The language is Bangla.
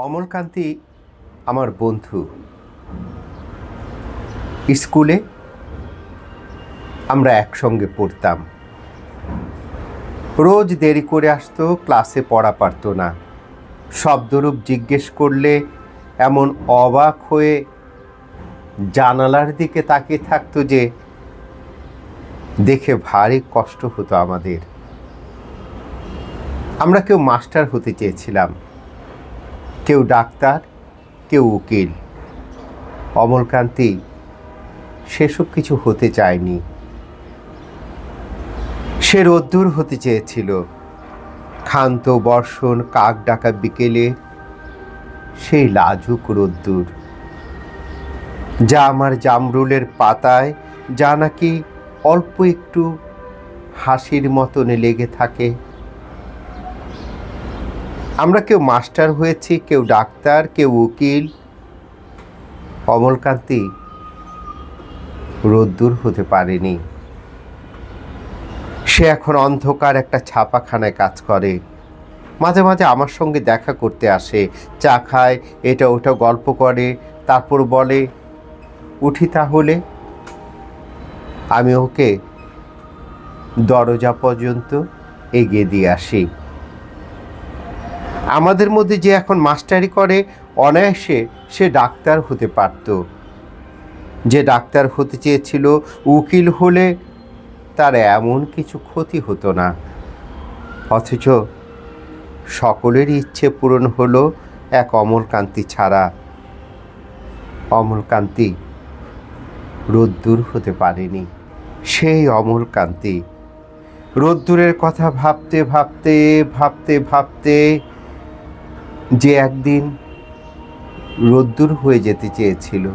অমলকান্তি আমার বন্ধু। স্কুলে আমরা একসঙ্গে পড়তাম। রোজ দেরি করে আসতো, ক্লাসে পড়া পারত না। শব্দরূপ জিজ্ঞেস করলে এমন অবাক হয়ে জানালার দিকে তাকিয়ে থাকতো যে দেখে ভারী কষ্ট হতো আমাদের। আমরা কেউ মাস্টার হতে চেয়েছিলাম, কেউ ডাক্তার, কেউ উকিল। অমলকান্তি সেসব কিছু হতে চায়নি। সে রোদ্দুর হতে চেয়েছিল, ক্ষান্ত বর্ষণ, কাক ডাকা বিকেলে সেই লাজুক রোদ্দুর, যা আমার জামরুলের পাতায়, যা নাকি অল্প একটু হাসির মতনে লেগে থাকে। আমরা কেউ মাস্টার হয়েছি, কেউ ডাক্তার, কেউ উকিল। অমলকান্তি রোদ্দুর হতে পারেনি। সে এখন অন্ধকার একটা ছাপাখানায় কাজ করে। মাঝে মাঝে আমার সঙ্গে দেখা করতে আসে, চা খায়, এটা ওটা গল্প করে, তারপর বলে, উঠি তাহলে। আমি ওকে দরজা পর্যন্ত এগিয়ে দিয়ে আসি। আমাদের মধ্যে যে এখন মাস্টারি করে, অনায়াসে সে ডাক্তার হতে পারত। যে ডাক্তার হতে চেয়েছিল, উকিল হলে তার এমন কিছু ক্ষতি হতো না। অথচ সকলেরই ইচ্ছে পূরণ হলো এক অমলকান্তি ছাড়া। অমলকান্তি রোদ্দুর হতে পারেনি। সেই অমলকান্তি রোদ্দুরের কথা ভাবতে ভাবতে ভাবতে ভাবতে যে একদিন রোদ্দুর হয়ে যেতে চেয়েছিল।